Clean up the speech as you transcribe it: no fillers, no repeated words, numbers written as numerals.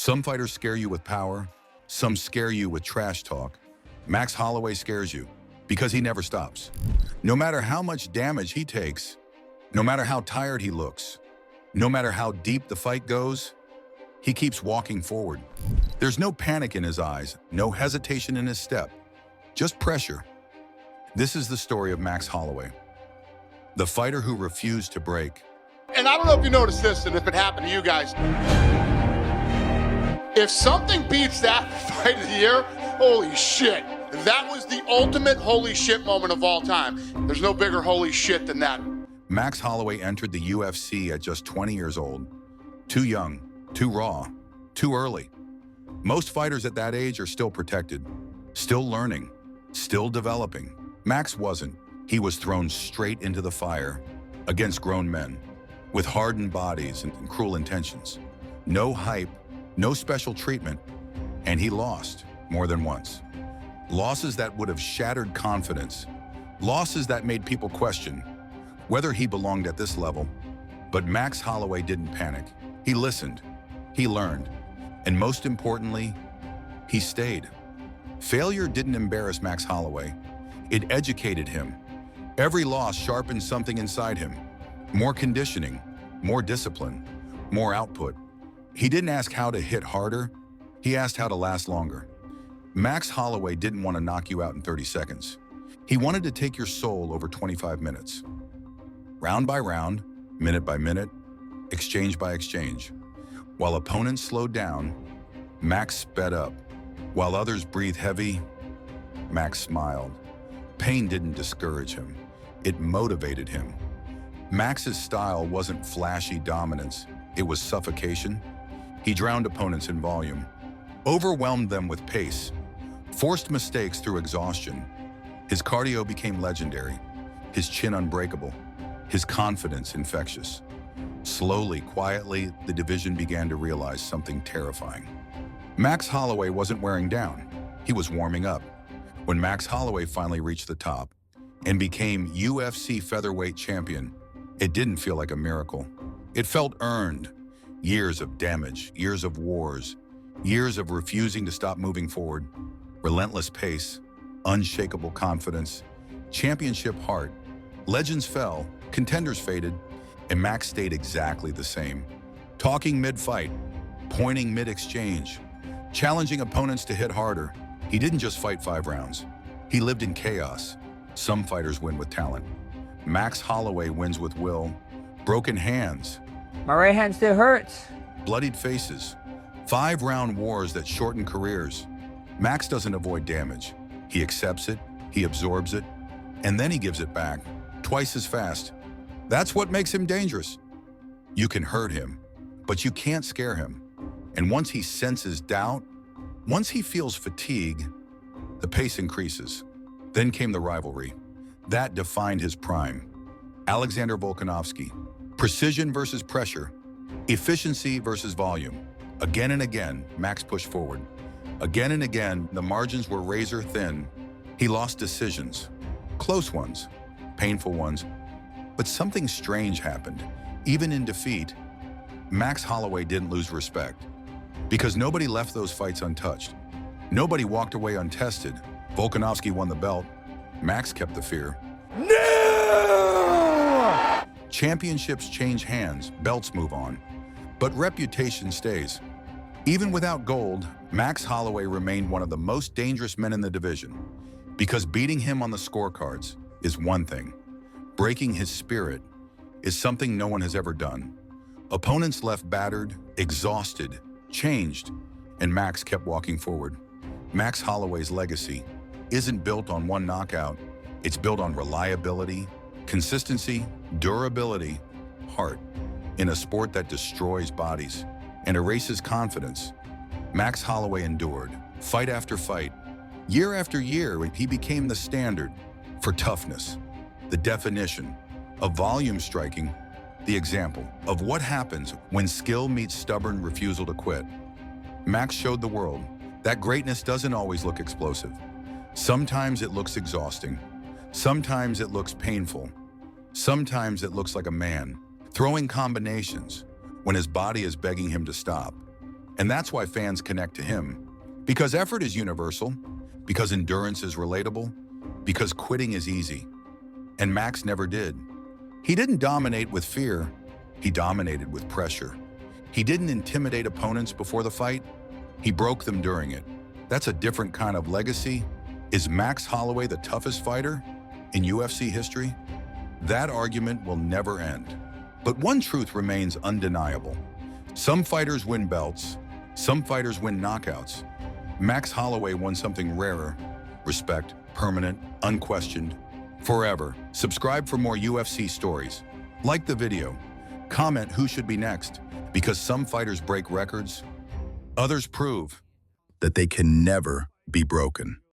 Some fighters scare you with power, some scare you with trash talk. Max Holloway scares you because he never stops. No matter how much damage he takes, no matter how tired he looks, no matter how deep the fight goes, he keeps walking forward. There's no panic in his eyes, no hesitation in his step, just pressure. This is the story of Max Holloway, the fighter who refused to break. And I don't know if you noticed this and if it happened to you guys. If something beats that fight of the year, holy shit. That was the ultimate holy shit moment of all time. There's no bigger holy shit than that. Max Holloway entered the UFC at just 20 years old. Too young, too raw, too early. Most fighters at that age are still protected, still learning, still developing. Max wasn't. He was thrown straight into the fire against grown men with hardened bodies and cruel intentions. No hype, no special treatment, and he lost more than once. Losses that would have shattered confidence, losses that made people question whether he belonged at this level. But Max Holloway didn't panic. He listened, he learned, and most importantly, he stayed. Failure didn't embarrass Max Holloway. It educated him. Every loss sharpened something inside him. More conditioning, more discipline, more output. He didn't ask how to hit harder, he asked how to last longer. Max Holloway didn't want to knock you out in 30 seconds. He wanted to take your soul over 25 minutes. Round by round, minute by minute, exchange by exchange. While opponents slowed down, Max sped up. While others breathed heavy, Max smiled. Pain didn't discourage him, it motivated him. Max's style wasn't flashy dominance, it was suffocation. He drowned opponents in volume, overwhelmed them with pace, forced mistakes through exhaustion. His cardio became legendary, his chin unbreakable, his confidence infectious. Slowly, quietly, the division began to realize something terrifying. Max Holloway wasn't wearing down, he was warming up. When Max Holloway finally reached the top and became UFC featherweight champion, it didn't feel like a miracle. It felt earned. Years of damage, years of wars, years of refusing to stop moving forward. Relentless pace, unshakable confidence, championship heart. Legends fell, contenders faded, and Max stayed exactly the same. Talking mid-fight, pointing mid-exchange, challenging opponents to hit harder. He didn't just fight 5 rounds. He lived in chaos. Some fighters win with talent. Max Holloway wins with will. Broken hands. My right hand still hurts. Bloodied faces. 5-round wars that shorten careers. Max doesn't avoid damage. He accepts it, he absorbs it, and then he gives it back, twice as fast. That's what makes him dangerous. You can hurt him, but you can't scare him. And once he senses doubt, once he feels fatigue, the pace increases. Then came the rivalry. That defined his prime. Alexander Volkanovski. Precision versus pressure. Efficiency versus volume. Again and again, Max pushed forward. Again and again, the margins were razor thin. He lost decisions. Close ones. Painful ones. But something strange happened. Even in defeat, Max Holloway didn't lose respect. Because nobody left those fights untouched. Nobody walked away untested. Volkanovski won the belt. Max kept the fear. No! Championships change hands, belts move on. But reputation stays. Even without gold, Max Holloway remained one of the most dangerous men in the division. Because beating him on the scorecards is one thing. Breaking his spirit is something no one has ever done. Opponents left battered, exhausted, changed, and Max kept walking forward. Max Holloway's legacy isn't built on one knockout. It's built on reliability, consistency, durability, heart. In a sport that destroys bodies and erases confidence, Max Holloway endured, fight after fight. Year after year, he became the standard for toughness, the definition of volume striking, the example of what happens when skill meets stubborn refusal to quit. Max showed the world that greatness doesn't always look explosive. Sometimes it looks exhausting. Sometimes it looks painful. Sometimes it looks like a man throwing combinations when his body is begging him to stop. And that's why fans connect to him. Because effort is universal, because endurance is relatable, because quitting is easy. And Max never did. He didn't dominate with fear, he dominated with pressure. He didn't intimidate opponents before the fight, he broke them during it. That's a different kind of legacy. Is Max Holloway the toughest fighter in UFC history? That argument will never end. But one truth remains undeniable. Some fighters win belts, some fighters win knockouts. Max Holloway won something rarer: respect, permanent, unquestioned, forever. Subscribe for more UFC stories. Like the video. Comment who should be next, because some fighters break records, others prove that they can never be broken.